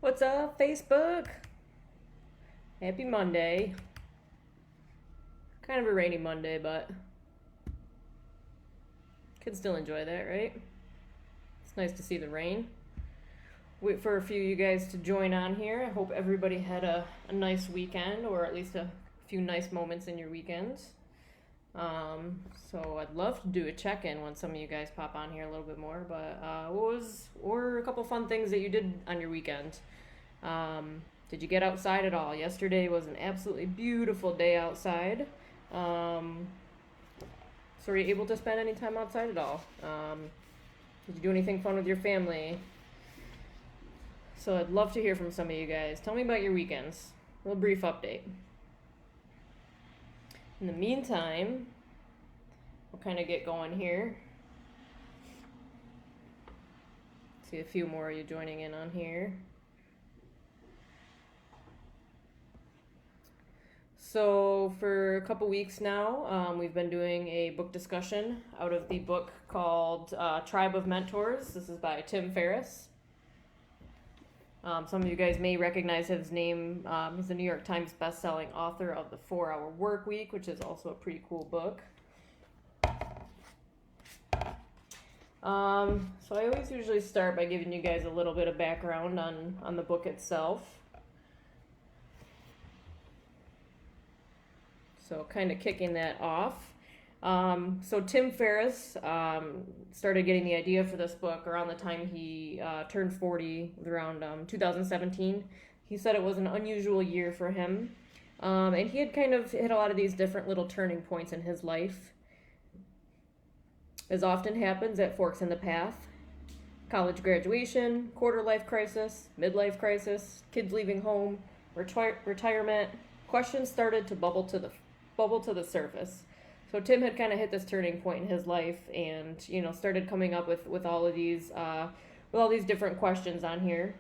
What's up, Facebook? Happy Monday. Kind of a rainy Monday, but can still enjoy that, right? It's nice to see the rain. Wait for a few of you guys to join on here. I hope everybody had a nice weekend, or at least a few nice moments in your weekends. So I'd love to do a check-in when some of you guys pop on here a little bit more. But what were a couple fun things that you did on your weekend? Did you get outside at all? Yesterday was an absolutely beautiful day outside. So were you able to spend any time outside at all? Did you do anything fun with your family? So I'd love to hear from some of you guys. Tell me about your weekends. A little brief update. In the meantime, we'll kind of get going here. See a few more of you joining in on here. So for a couple weeks now, we've been doing a book discussion out of the book called Tribe of Mentors. This is by Tim Ferriss. Some of you guys may recognize his name. He's the New York Times best-selling author of The 4-Hour Work Week, which is also a pretty cool book. So I always usually start by giving you guys a little bit of background on the book itself. So kind of kicking that off. So Tim Ferriss started getting the idea for this book around the time he turned 40, around 2017. He said it was an unusual year for him. And he had kind of hit a lot of these different little turning points in his life. As often happens at forks in the path. College graduation, quarter-life crisis, midlife crisis, kids leaving home, retirement. Questions started to bubble to the surface. So Tim had kind of hit this turning point in his life, and started coming up with all of these different questions on here.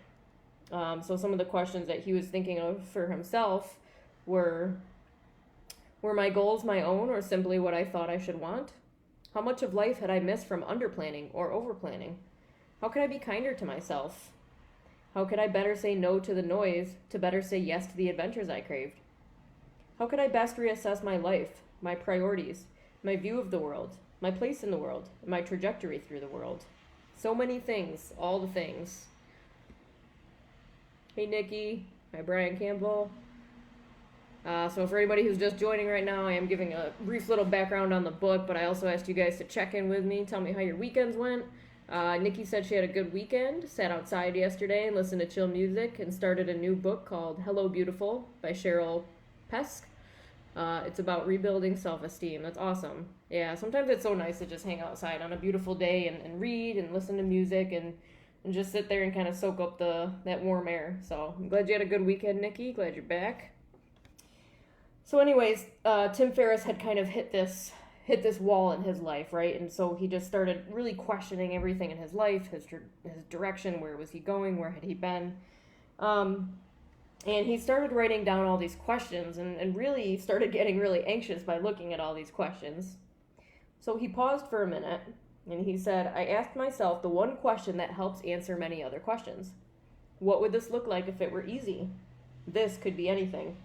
So some of the questions that he was thinking of for himself were my goals my own, or simply what I thought I should want? How much of life had I missed from underplanning or overplanning? How could I be kinder to myself? How could I better say no to the noise to better say yes to the adventures I craved? How could I best reassess my life, my priorities, my view of the world, my place in the world, and my trajectory through the world? So many things, all the things. Hey, Nikki. Hi, Brian Campbell. So for anybody who's just joining right now, I am giving a brief little background on the book, but I also asked you guys to check in with me, tell me how your weekends went. Nikki said she had a good weekend, sat outside yesterday and listened to chill music, and started a new book called Hello Beautiful by Cheryl Pesk. It's about rebuilding self-esteem. That's awesome. Yeah, sometimes it's so nice to just hang outside on a beautiful day and read and listen to music and just sit there and kind of soak up that warm air. So I'm glad you had a good weekend, Nikki. Glad you're back. So anyways, Tim Ferriss had kind of hit this wall in his life, right? And so he just started really questioning everything in his life, his direction, where was he going, where had he been? And he started writing down all these questions and really started getting really anxious by looking at all these questions. So he paused for a minute and he said, I asked myself the one question that helps answer many other questions. What would this look like if it were easy? This could be anything.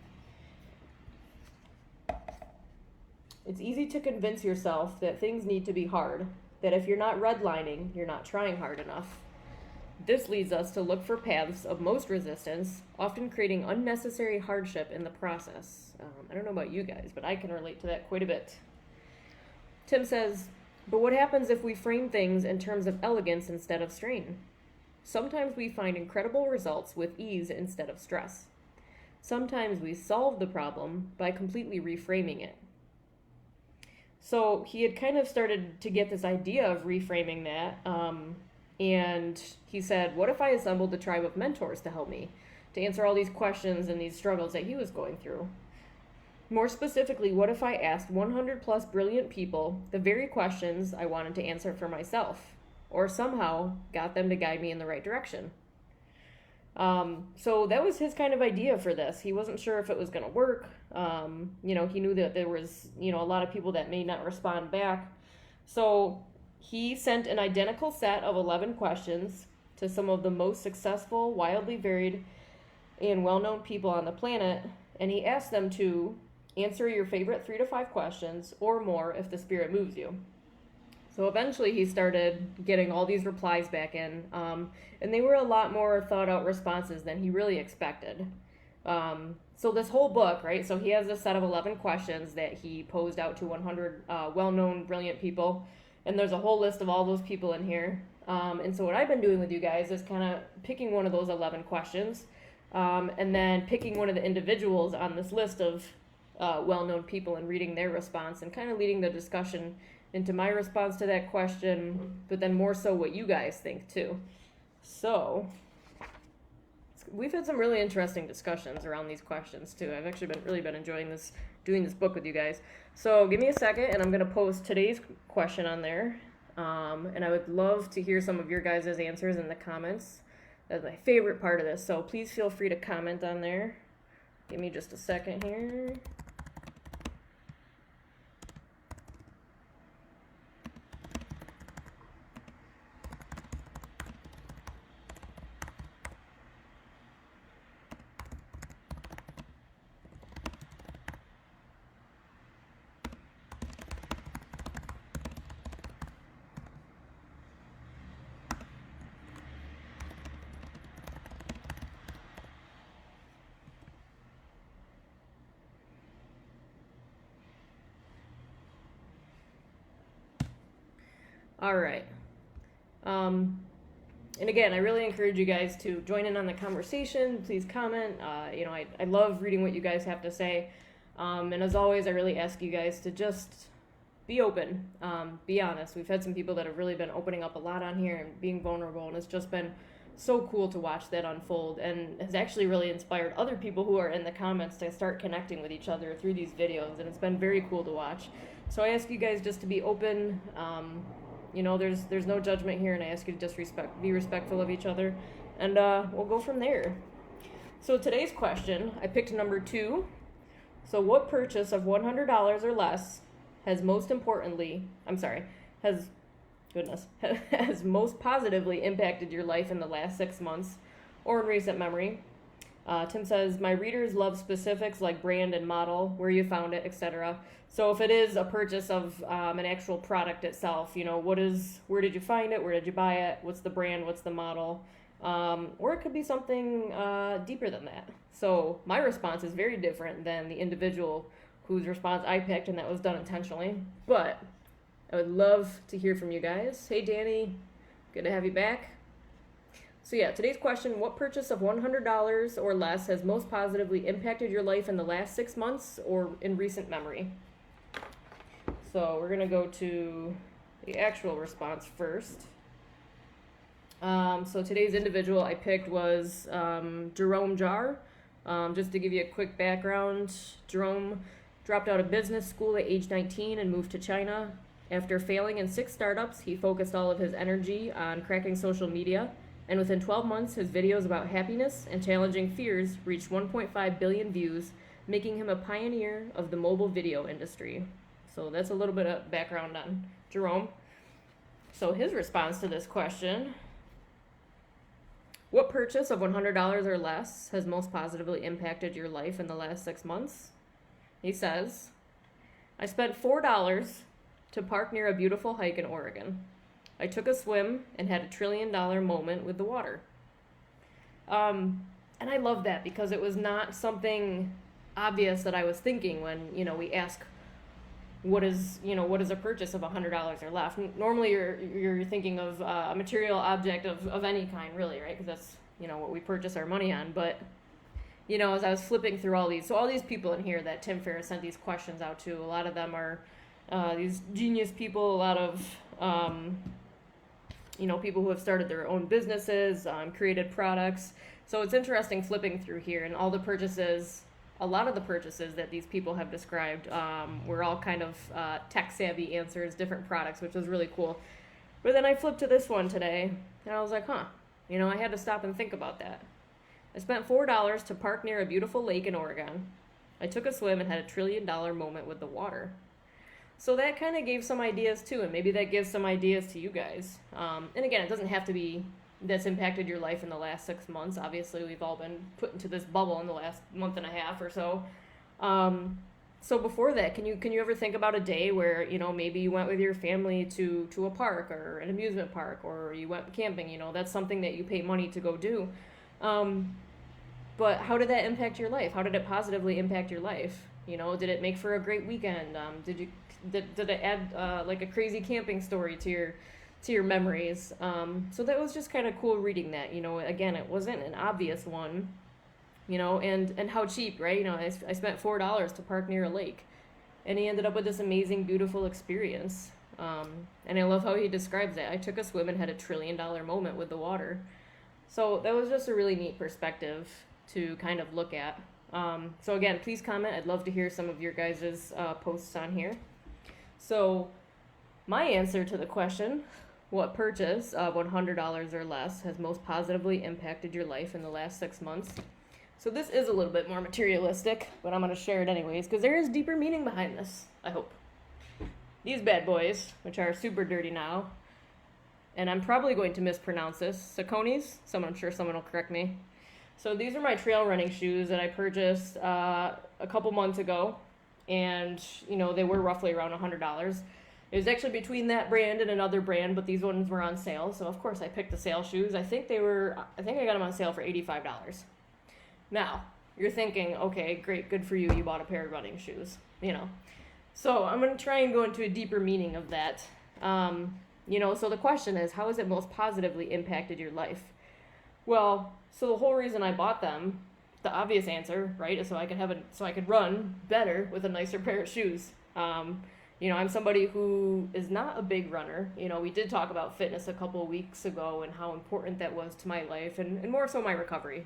It's easy to convince yourself that things need to be hard, that if you're not redlining, you're not trying hard enough. This leads us to look for paths of most resistance, often creating unnecessary hardship in the process. I don't know about you guys, but I can relate to that quite a bit. Tim says, but what happens if we frame things in terms of elegance instead of strain? Sometimes we find incredible results with ease instead of stress. Sometimes we solve the problem by completely reframing it. So he had kind of started to get this idea of reframing that, and he said, what if I assembled a tribe of mentors to help me, to answer all these questions and these struggles that he was going through? More specifically, what if I asked 100 plus brilliant people the very questions I wanted to answer for myself, or somehow got them to guide me in the right direction? So that was his kind of idea for this. He wasn't sure if it was going to work. He knew that there was, a lot of people that may not respond back. So he sent an identical set of 11 questions to some of the most successful, wildly varied, and well-known people on the planet, and he asked them to answer your favorite 3 to 5 questions or more if the spirit moves you. So eventually he started getting all these replies back in, and they were a lot more thought out responses than he really expected. So this whole book, right, so he has a set of 11 questions that he posed out to 100 well-known, brilliant people, and there's a whole list of all those people in here. And so what I've been doing with you guys is kind of picking one of those 11 questions, and then picking one of the individuals on this list of well-known people and reading their response and kind of leading the discussion into my response to that question, but then more so what you guys think too. So we've had some really interesting discussions around these questions too. I've actually really been enjoying doing this book with you guys. So give me a second and I'm going to post today's question on there. And I would love to hear some of your guys' answers in the comments. That's my favorite part of this. So please feel free to comment on there. Give me just a second here. All right. And again, I really encourage you guys to join in on the conversation. Please comment. I love reading what you guys have to say. And as always, I really ask you guys to just be open, be honest. We've had some people that have really been opening up a lot on here and being vulnerable, and it's just been so cool to watch that unfold, and has actually really inspired other people who are in the comments to start connecting with each other through these videos, and it's been very cool to watch. So I ask you guys just to be open. There's no judgment here, and I ask you to just be respectful of each other, and we'll go from there. So today's question, I picked number 2. So what purchase of $100 or less has most positively impacted your life in the last 6 months or in recent memory? Tim says, my readers love specifics like brand and model, where you found it, etc. So if it is a purchase of an actual product itself, where did you find it? Where did you buy it? What's the brand? What's the model? Or it could be something deeper than that. So my response is very different than the individual whose response I picked, and that was done intentionally. But I would love to hear from you guys. Hey, Danny, good to have you back. So yeah, today's question, what purchase of $100 or less has most positively impacted your life in the last 6 months or in recent memory? So we're going to go to the actual response first. So today's individual I picked was Jerome Jar. Just to give you a quick background, Jerome dropped out of business school at age 19 and moved to China. After failing in 6 startups, he focused all of his energy on cracking social media. And within 12 months, his videos about happiness and challenging fears reached 1.5 billion views, making him a pioneer of the mobile video industry. So that's a little bit of background on Jerome. So his response to this question, what purchase of $100 or less has most positively impacted your life in the last 6 months? He says, I spent $4 to park near a beautiful hike in Oregon. I took a swim and had a $1 trillion moment with the water. And I love that because it was not something obvious that I was thinking when, we ask what is a purchase of $100 or less. Normally you're thinking of a material object of any kind, really, right? Because that's, what we purchase our money on. But, as I was flipping through all these people in here that Tim Ferriss sent these questions out to, a lot of them are these genius people, a lot of people who have started their own businesses, created products. So it's interesting flipping through here, and all the purchases, a lot of the purchases that these people have described were all kind of tech-savvy answers, different products, which was really cool. But then I flipped to this one today, and I was like, I had to stop and think about that. I spent $4 to park near a beautiful lake in Oregon. I took a swim and had a $1 trillion moment with the water. So that kind of gave some ideas too, and maybe that gives some ideas to you guys. And again, it doesn't have to be that's impacted your life in the last 6 months. Obviously, we've all been put into this bubble in the last month and a half or so. So before that, can you ever think about a day where, maybe you went with your family to a park or an amusement park, or you went camping? That's something that you pay money to go do. But how did that impact your life? How did it positively impact your life? Did it make for a great weekend? Did it add like a crazy camping story to your memories? So that was just kind of cool reading that. Again, it wasn't an obvious one. And how cheap, right? I spent $4 to park near a lake, and he ended up with this amazing, beautiful experience. And I love how he describes it. I took a swim and had $1 trillion moment with the water. So that was just a really neat perspective to kind of look at. So again, please comment. I'd love to hear some of your guys' posts on here. So my answer to the question, what purchase of $100 or less has most positively impacted your life in the last 6 months? So this is a little bit more materialistic, but I'm going to share it anyways, because there is deeper meaning behind this, I hope. These bad boys, which are super dirty now, and I'm probably going to mispronounce this, Saucony's, I'm sure someone will correct me. So these are my trail running shoes that I purchased a couple months ago, and, they were roughly around $100. It was actually between that brand and another brand, but these ones were on sale, so of course I picked the sale shoes. I think I got them on sale for $85. Now, you're thinking, okay, great, good for you, you bought a pair of running shoes, So I'm going to try and go into a deeper meaning of that. So the question is, how has it most positively impacted your life? Well, so the whole reason I bought them, the obvious answer, right, is so I could run better with a nicer pair of shoes. I'm somebody who is not a big runner. We did talk about fitness a couple of weeks ago and how important that was to my life and more so my recovery,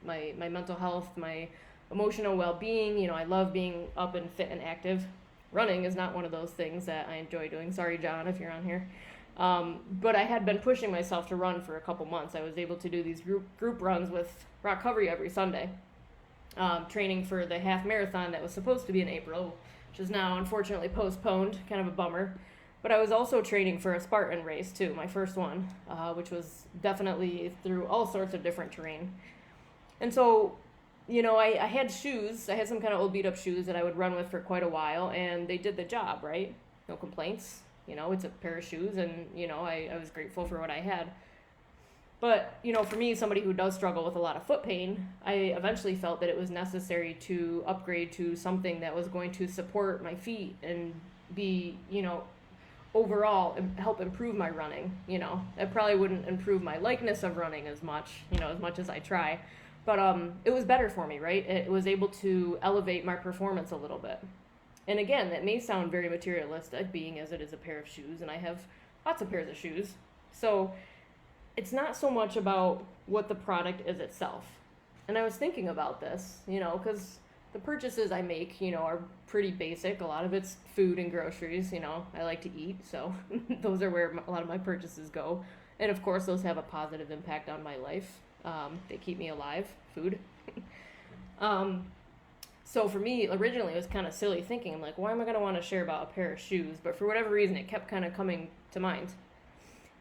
my mental health, my emotional well-being. I love being up and fit and active. Running is not one of those things that I enjoy doing. Sorry, John, if you're on here. But I had been pushing myself to run for a couple months. I was able to do these group runs with Rock Covery every Sunday, training for the half marathon that was supposed to be in April, which is now unfortunately postponed, kind of a bummer. But I was also training for a Spartan race too, my first one, which was definitely through all sorts of different terrain. And so, I had shoes, I had some kind of old beat up shoes that I would run with for quite a while, and they did the job, right? No complaints, it's a pair of shoes, and, I was grateful for what I had. But, for me, somebody who does struggle with a lot of foot pain, I eventually felt that it was necessary to upgrade to something that was going to support my feet and be, overall help improve my running. It probably wouldn't improve my likeness of running as much as I try. But it was better for me, right? It was able to elevate my performance a little bit. And again, that may sound very materialistic, being as it is a pair of shoes, and I have lots of pairs of shoes. So it's not so much about what the product is itself. And I was thinking about this, because the purchases I make, are pretty basic. A lot of it's food and groceries, I like to eat, so those are where a lot of my purchases go. And of course, those have a positive impact on my life. They keep me alive, food. So for me, originally, it was kind of silly thinking, I'm like, why am I going to want to share about a pair of shoes? But for whatever reason, it kept kind of coming to mind.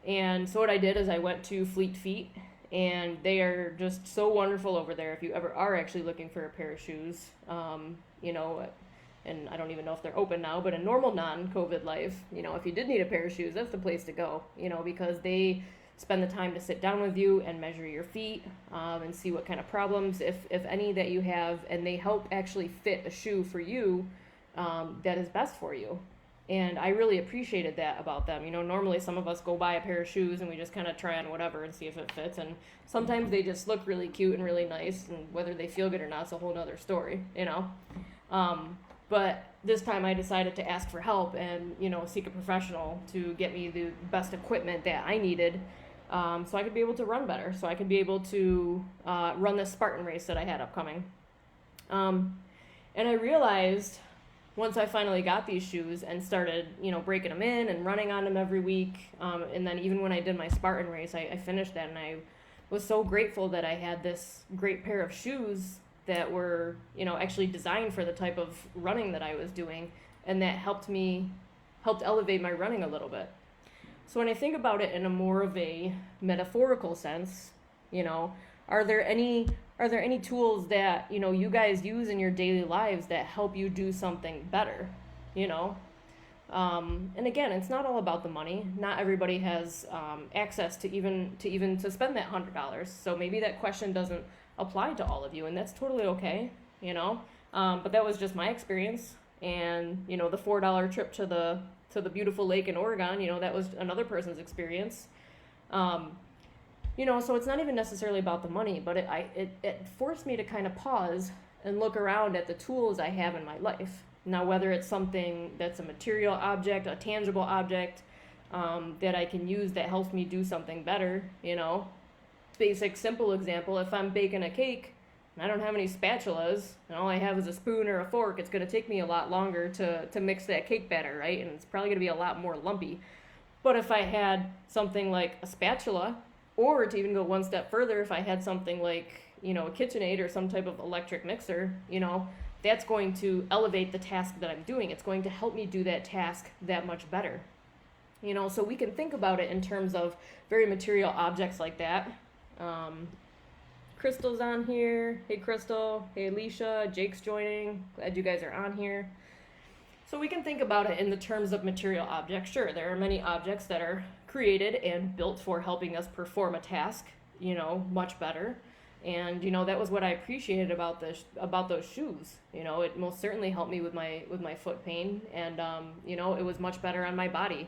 And so what I did is I went to Fleet Feet, and they are just so wonderful over there if you ever are actually looking for a pair of shoes. And I don't even know if they're open now, but in normal non-COVID life, if you did need a pair of shoes, that's the place to go, because they spend the time to sit down with you and measure your feet and see what kind of problems, if any, that you have, and they help actually fit a shoe for you that is best for you. And I really appreciated that about them. Normally some of us go buy a pair of shoes and we just kind of try on whatever and see if it fits, and sometimes they just look really cute and really nice, and whether they feel good or not is a whole nother story, But this time I decided to ask for help and, seek a professional to get me the best equipment that I needed, so I could be able to run better, so I could be able to run this Spartan race that I had upcoming. And I realized once I finally got these shoes and started, breaking them in and running on them every week, and then even when I did my Spartan race, I finished that, and I was so grateful that I had this great pair of shoes that were, actually designed for the type of running that I was doing, and that helped elevate my running a little bit. So when I think about it in a more of a metaphorical sense, are there any tools that, you guys use in your daily lives that help you do something better, you know? And again, it's not all about the money. Not everybody has access to even to spend that $100. So maybe that question doesn't apply to all of you, and that's totally okay, But that was just my experience, and the $4 trip to the beautiful lake in Oregon, that was another person's experience. So it's not even necessarily about the money, but it forced me to kind of pause and look around at the tools I have in my life. Now, whether it's something that's a material object, a tangible object, that I can use that helps me do something better, Basic, simple example, if I'm baking a cake and I don't have any spatulas and all I have is a spoon or a fork, it's going to take me a lot longer to mix that cake batter, right? And it's probably going to be a lot more lumpy. But if I had something like a spatula, or to even go one step further, if I had something like, a KitchenAid or some type of electric mixer, that's going to elevate the task that I'm doing. It's going to help me do that task that much better. So we can think about it in terms of very material objects like that. Crystal's on here. Hey, Crystal. Hey, Alicia. Jake's joining. Glad you guys are on here. So we can think about it in the terms of material objects. Sure, there are many objects that are created and built for helping us perform a task, much better. And that was what I appreciated about those shoes. It most certainly helped me with my foot pain, and it was much better on my body,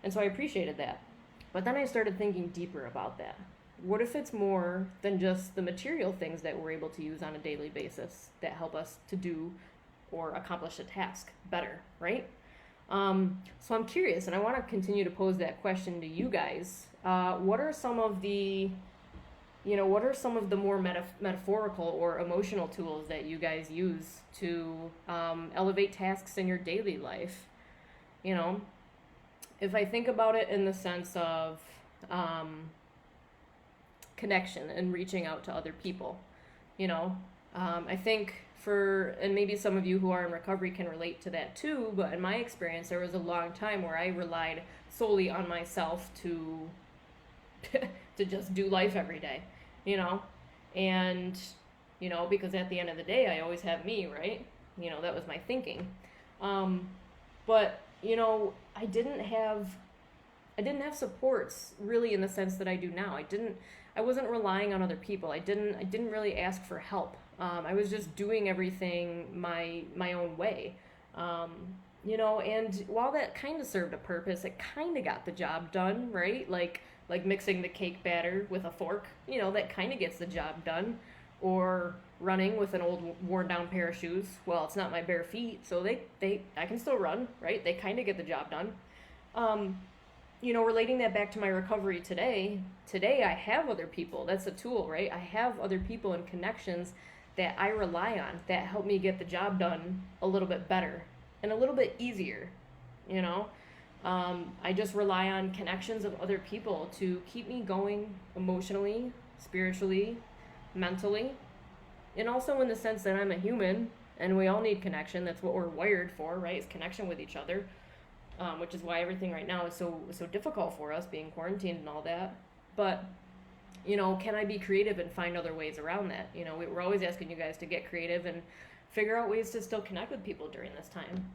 and so I appreciated that. But then I started thinking deeper about that. What if it's more than just the material things that we're able to use on a daily basis that help us to do or accomplish a task better, right? So I'm curious, and I want to continue to pose that question to you guys. What are some of the more metaphorical or emotional tools that you guys use to elevate tasks in your daily life? If I think about it in the sense of connection and reaching out to other people, I think and maybe some of you who are in recovery can relate to that too, but in my experience, there was a long time where I relied solely on myself to just do life every day, and, because at the end of the day, I always have me, right? That was my thinking. But, I didn't have supports really in the sense that I do now. I wasn't relying on other people. I didn't really ask for help. I was just doing everything my own way. And while that kind of served a purpose, it kind of got the job done, right? Like mixing the cake batter with a fork, that kind of gets the job done. Or running with an old worn down pair of shoes. Well, it's not my bare feet, so I can still run, right? They kind of get the job done. Relating that back to my recovery today I have other people. That's a tool, right? I have other people and connections that I rely on that help me get the job done a little bit better and a little bit easier, I just rely on connections of other people to keep me going emotionally, spiritually, mentally, and also in the sense that I'm a human and we all need connection. That's what we're wired for, right? Is connection with each other, which is why everything right now is so difficult for us, being quarantined and all that. But can I be creative and find other ways around that? We're always asking you guys to get creative and figure out ways to still connect with people during this time,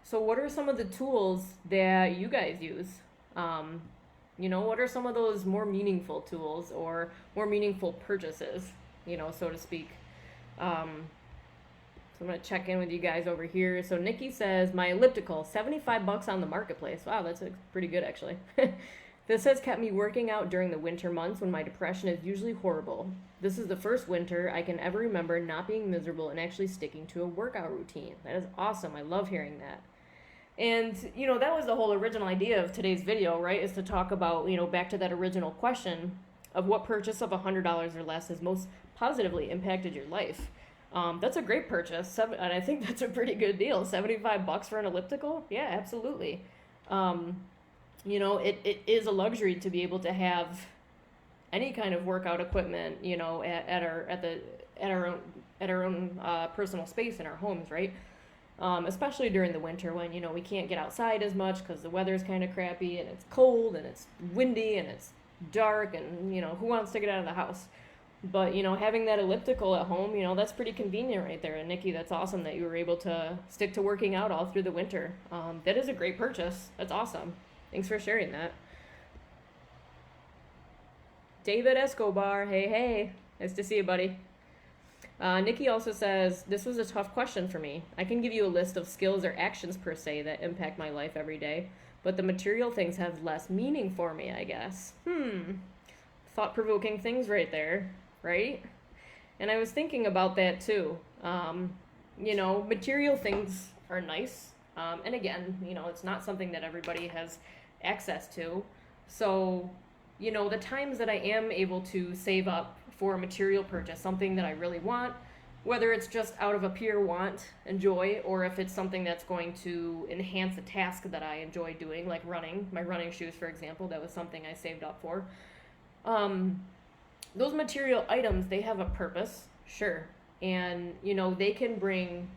So what are some of the tools that you guys use? What are some of those more meaningful tools or more meaningful purchases, so to speak? So I'm going to check in with you guys over here. So Nikki says, my elliptical, $75 on the marketplace. Wow, that's pretty good, actually. This has kept me working out during the winter months when my depression is usually horrible. This is the first winter I can ever remember not being miserable and actually sticking to a workout routine. That is awesome. I love hearing that. And, that was the whole original idea of today's video, right? Is to talk about, back to that original question of what purchase of $100 or less has most positively impacted your life. That's a great purchase, and I think that's a pretty good deal. $75 for an elliptical? Yeah, absolutely. It is a luxury to be able to have any kind of workout equipment, at our own personal space in our homes, right? especially during the winter when, we can't get outside as much because the weather's kind of crappy and it's cold and it's windy and it's dark and, who wants to get out of the house? But, having that elliptical at home, that's pretty convenient right there. And Nikki, that's awesome that you were able to stick to working out all through the winter. That is a great purchase. That's awesome. Thanks for sharing that. David Escobar, hey. Nice to see you, buddy. Nikki also says, this was a tough question for me. I can give you a list of skills or actions per se that impact my life every day, but the material things have less meaning for me, I guess. Thought-provoking things right there, right? And I was thinking about that too. Material things are nice. And again, it's not something that everybody has access to. So, the times that I am able to save up for a material purchase, something that I really want, whether it's just out of a pure want and joy, or if it's something that's going to enhance a task that I enjoy doing, like running, my running shoes, for example, that was something I saved up for. Those material items, they have a purpose, sure. And, they can bring,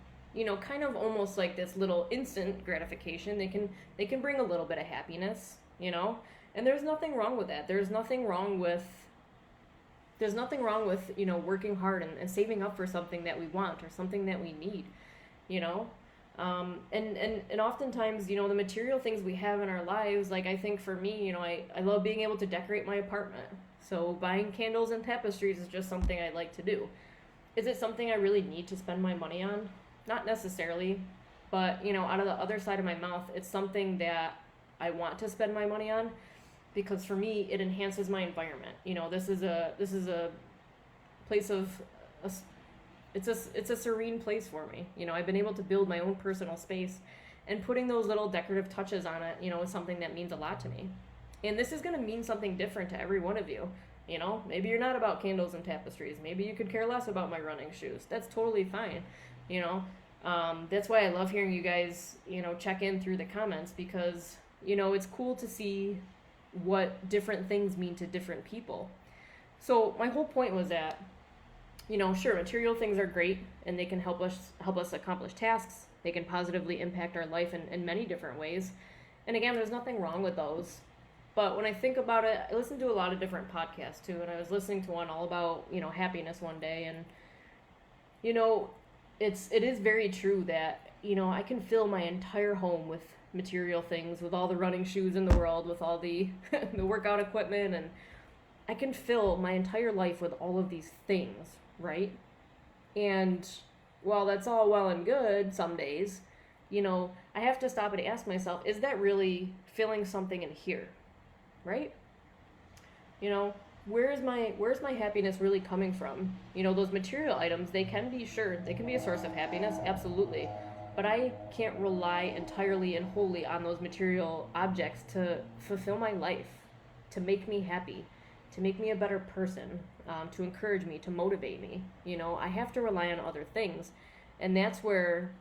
kind of almost like this little instant gratification. They can bring a little bit of happiness, and there's nothing wrong with that. There's nothing wrong with, working hard and saving up for something that we want or something that we need, and oftentimes, the material things we have in our lives, like I think for me, I love being able to decorate my apartment. So buying candles and tapestries is just something I like to do. Is it something I really need to spend my money on? Not necessarily, but, out of the other side of my mouth, it's something that I want to spend my money on because for me, it enhances my environment. This is a place of, it's a serene place for me. I've been able to build my own personal space, and putting those little decorative touches on it, is something that means a lot to me. And this is going to mean something different to every one of you. Maybe you're not about candles and tapestries. Maybe you could care less about my running shoes. That's totally fine. That's why I love hearing you guys, check in through the comments because, it's cool to see what different things mean to different people. So my whole point was that, sure, material things are great and they can help us accomplish tasks. They can positively impact our life in many different ways. And again, there's nothing wrong with those. But when I think about it, I listen to a lot of different podcasts too, and I was listening to one all about, happiness one day, and, it is very true that, I can fill my entire home with material things, with all the running shoes in the world, with all the the workout equipment, and I can fill my entire life with all of these things, right? And while that's all well and good some days, I have to stop and ask myself, is that really filling something in here? Right? Where's my happiness really coming from? Those material items, they can be a source of happiness, absolutely. But I can't rely entirely and wholly on those material objects to fulfill my life, to make me happy, to make me a better person, to encourage me, to motivate me. I have to rely on other things. And that's where,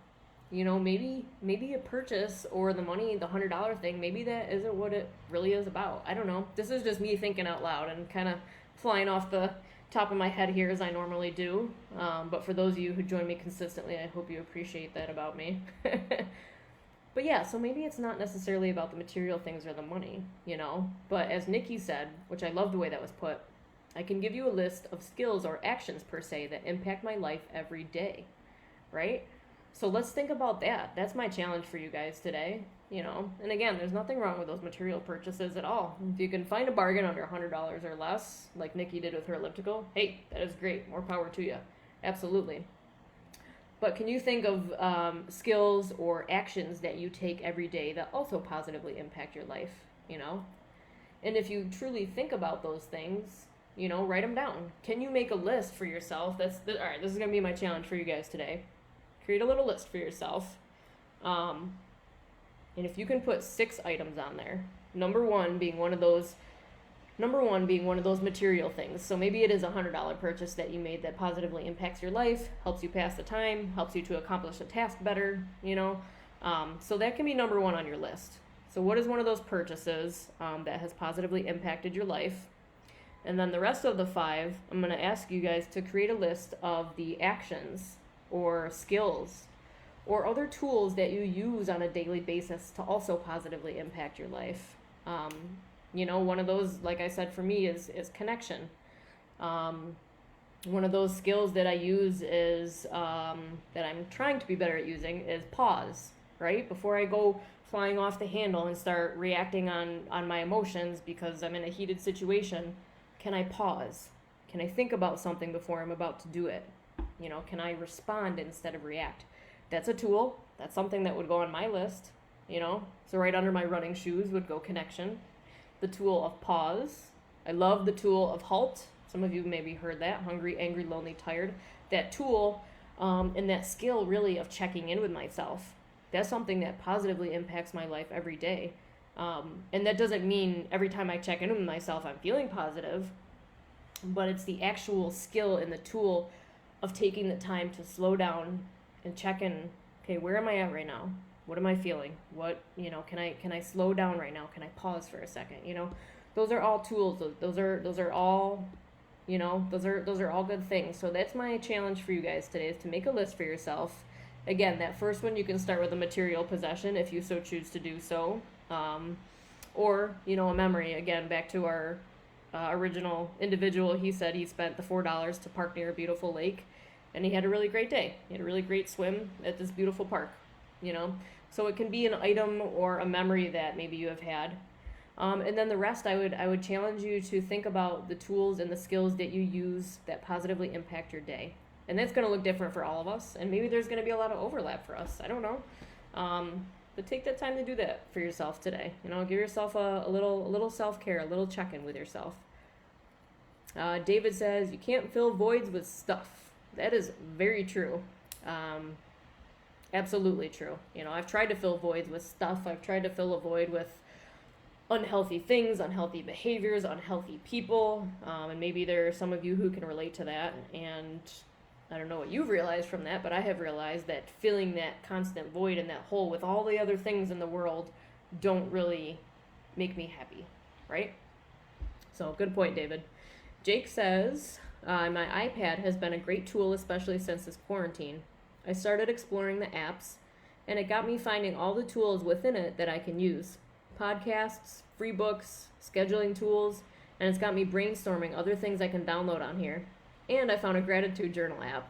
maybe a purchase or the money, the $100 thing, maybe that isn't what it really is about. I don't know. This is just me thinking out loud and kind of flying off the top of my head here as I normally do. But for those of you who join me consistently, I hope you appreciate that about me. But yeah, so maybe it's not necessarily about the material things or the money, But as Nikki said, which I love the way that was put, I can give you a list of skills or actions per se that impact my life every day, right? So let's think about that. That's my challenge for you guys today, And again, there's nothing wrong with those material purchases at all. If you can find a bargain under $100 or less, like Nikki did with her elliptical, hey, that is great. More power to you. Absolutely. But can you think of skills or actions that you take every day that also positively impact your life, And if you truly think about those things, write them down. Can you make a list for yourself? All right, this is going to be my challenge for you guys today. Create a little list for yourself. And if you can put 6 items on there, number one being one of those material things. So maybe it is a $100 purchase that you made that positively impacts your life, helps you pass the time, helps you to accomplish a task better, So that can be number one on your list. So what is one of those purchases that has positively impacted your life? And then the rest of the 5, I'm going to ask you guys to create a list of the actions or skills or other tools that you use on a daily basis to also positively impact your life. One of those, like I said, for me is connection. One of those skills that I use is, that I'm trying to be better at using, is pause, right? Before I go flying off the handle and start reacting on my emotions because I'm in a heated situation, can I pause? Can I think about something before I'm about to do it? Can I respond instead of react? That's a tool. That's something that would go on my list, So right under my running shoes would go connection. The tool of pause. I love the tool of halt. Some of you maybe heard that. Hungry, angry, lonely, tired. That tool and that skill really of checking in with myself. That's something that positively impacts my life every day. And that doesn't mean every time I check in with myself I'm feeling positive, but it's the actual skill and the tool of taking the time to slow down and check in. Okay, where am I at right now? What am I feeling? What, can I slow down right now? Can I pause for a second? Those are all tools. Those are all, those are all good things. So that's my challenge for you guys today, is to make a list for yourself. Again, that first one, you can start with a material possession if you so choose to do so. Or, a memory. Again, back to our original individual, he said he spent the $4 to park near a beautiful lake, and he had a really great day. He had a really great swim at this beautiful park, So it can be an item or a memory that maybe you have had. And then the rest, I would challenge you to think about the tools and the skills that you use that positively impact your day. And that's going to look different for all of us, and maybe there's going to be a lot of overlap for us. I don't know. But take that time to do that for yourself today. Give yourself a little self-care, a little check-in with yourself. David says, you can't fill voids with stuff. That is very true. Absolutely true. I've tried to fill voids with stuff. I've tried to fill a void with unhealthy things, unhealthy behaviors, unhealthy people. And maybe there are some of you who can relate to that. And I don't know what you've realized from that, but I have realized that filling that constant void and that hole with all the other things in the world don't really make me happy, right? So good point, David. Jake says, my iPad has been a great tool, especially since this quarantine. I started exploring the apps, and it got me finding all the tools within it that I can use. Podcasts, free books, scheduling tools, and it's got me brainstorming other things I can download on here. And I found a gratitude journal app.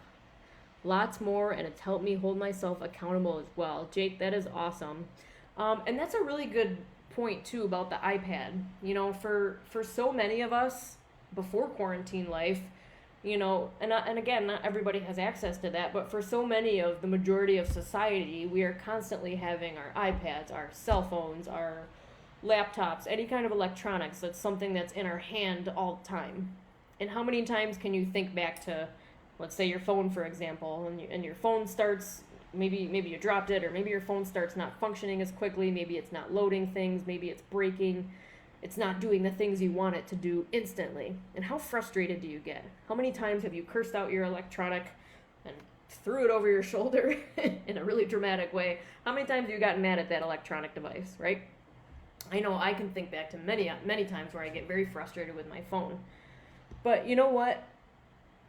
Lots more, and it's helped me hold myself accountable as well. Jake, that is awesome. And that's a really good point, too, about the iPad. For so many of us, before quarantine life, and again, not everybody has access to that, but for so many of the majority of society, we are constantly having our iPads, our cell phones, our laptops, any kind of electronics that's something that's in our hand all the time. And how many times can you think back to, let's say your phone, for example, and your phone starts, maybe you dropped it, or maybe your phone starts not functioning as quickly, maybe it's not loading things, maybe it's breaking, it's not doing the things you want it to do instantly. And how frustrated do you get? How many times have you cursed out your electronic and threw it over your shoulder in a really dramatic way? How many times have you gotten mad at that electronic device, right? I know I can think back to many times where I get very frustrated with my phone. But you know what?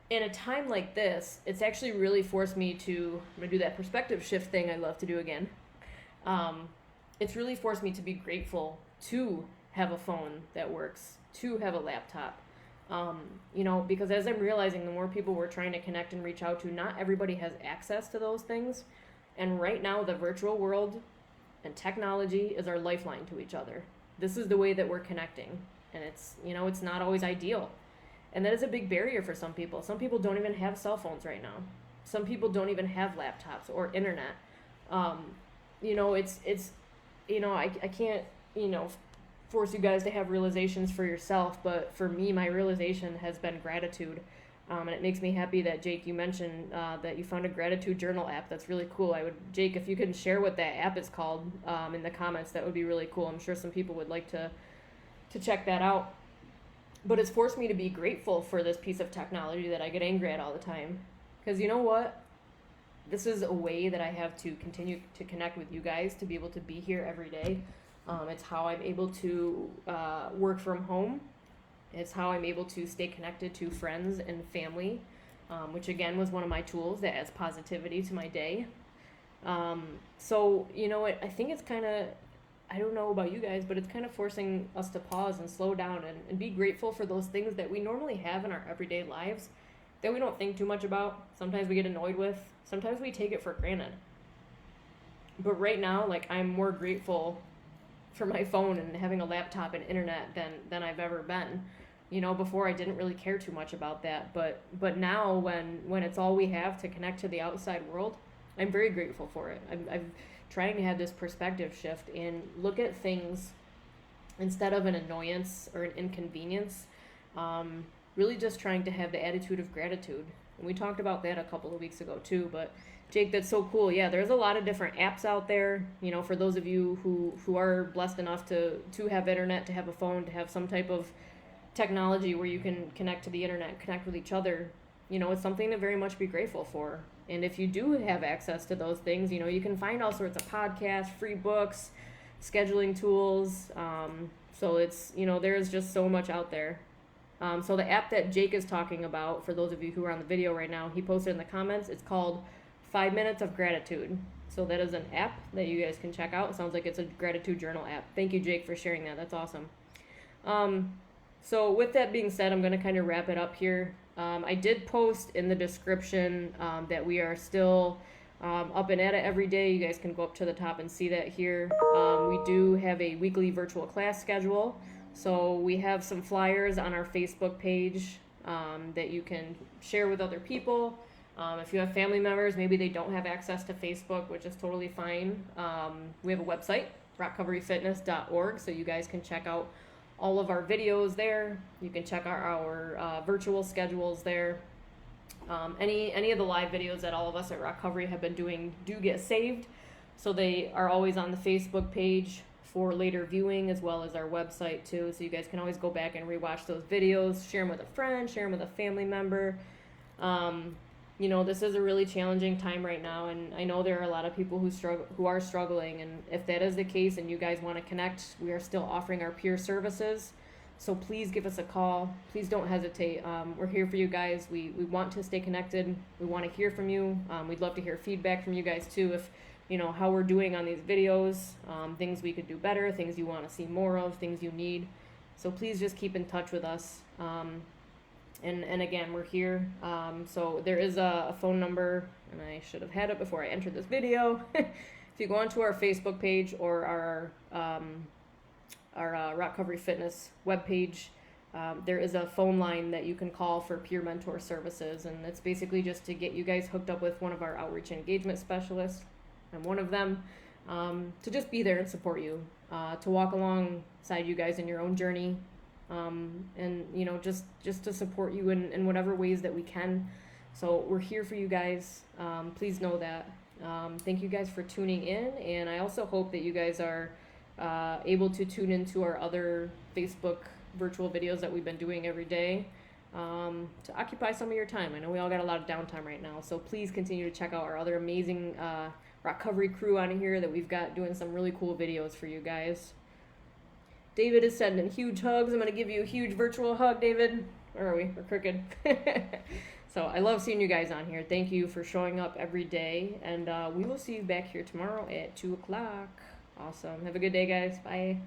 In a time like this, it's actually really forced me to, I'm going to do that perspective shift thing I love to do again. It's really forced me to be grateful to have a phone that works, to have a laptop. Because as I'm realizing, the more people we're trying to connect and reach out to, not everybody has access to those things. And right now, the virtual world and technology is our lifeline to each other. This is the way that we're connecting. And it's not always ideal. And that is a big barrier for some people. Some people don't even have cell phones right now. Some people don't even have laptops or internet. I can't, force you guys to have realizations for yourself, but for me, my realization has been gratitude. And it makes me happy that, Jake, you mentioned that you found a gratitude journal app. That's really cool. Jake, if you can share what that app is called in the comments, that would be really cool. I'm sure some people would like to check that out. But it's forced me to be grateful for this piece of technology that I get angry at all the time. Because you know what? This is a way that I have to continue to connect with you guys, to be able to be here every day. It's how I'm able to work from home. It's how I'm able to stay connected to friends and family, which again was one of my tools that adds positivity to my day. So, I think it's kind of, I don't know about you guys, but it's kind of forcing us to pause and slow down and be grateful for those things that we normally have in our everyday lives that we don't think too much about. Sometimes we get annoyed with, sometimes we take it for granted. But right now, like, I'm more grateful for my phone and having a laptop and internet than I've ever been. Before I didn't really care too much about that, but now when it's all we have to connect to the outside world, I'm very grateful for it. I'm trying to have this perspective shift and look at things instead of an annoyance or an inconvenience. Really just trying to have the attitude of gratitude. And we talked about that a couple of weeks ago too, but Jake, that's so cool. Yeah, there's a lot of different apps out there, for those of you who are blessed enough to have internet, to have a phone, to have some type of technology where you can connect to the internet, connect with each other. It's something to very much be grateful for. And if you do have access to those things, you can find all sorts of podcasts, free books, scheduling tools. So it's, there's just so much out there. So the app that Jake is talking about, for those of you who are on the video right now, he posted in the comments, it's called 5 Minutes of Gratitude. So that is an app that you guys can check out. It sounds like it's a gratitude journal app. Thank you, Jake, for sharing that. That's awesome. So with that being said, I'm going to kind of wrap it up here. I did post in the description that we are still up and at it every day. You guys can go up to the top and see that here. We do have a weekly virtual class schedule. So we have some flyers on our Facebook page that you can share with other people. If you have family members, maybe they don't have access to Facebook, which is totally fine. We have a website, rockcoveryfitness.org, so you guys can check out all of our videos there. You can check out our virtual schedules there. Any of the live videos that all of us at Rockcovery have been doing do get saved, so they are always on the Facebook page for later viewing, as well as our website too. So you guys can always go back and rewatch those videos, share them with a friend, share them with a family member. This is a really challenging time right now, and I know there are a lot of people who are struggling, and if that is the case and you guys want to connect, we are still offering our peer services. So please give us a call. Please don't hesitate. We're here for you guys. We want to stay connected. We want to hear from you. We'd love to hear feedback from you guys too, if how we're doing on these videos, things we could do better, things you want to see more of, things you need. So please just keep in touch with us. And again, we're here. So there is a phone number, and I should have had it before I entered this video. If you go onto our Facebook page or our Rockcovery Fitness webpage, there is a phone line that you can call for peer mentor services, and it's basically just to get you guys hooked up with one of our outreach and engagement specialists. I'm one of them, to just be there and support you, to walk alongside you guys in your own journey. And just to support you in whatever ways that we can. So we're here for you guys. Please know that. Thank you guys for tuning in, and I also hope that you guys are able to tune into our other Facebook virtual videos that we've been doing every day, to occupy some of your time. I know we all got a lot of downtime right now, so please continue to check out our other amazing Rockcovery crew on here that we've got doing some really cool videos for you guys. David is sending huge hugs. I'm going to give you a huge virtual hug, David. Where are we? We're crooked. So I love seeing you guys on here. Thank you for showing up every day. And we will see you back here tomorrow at 2 o'clock. Awesome. Have a good day, guys. Bye.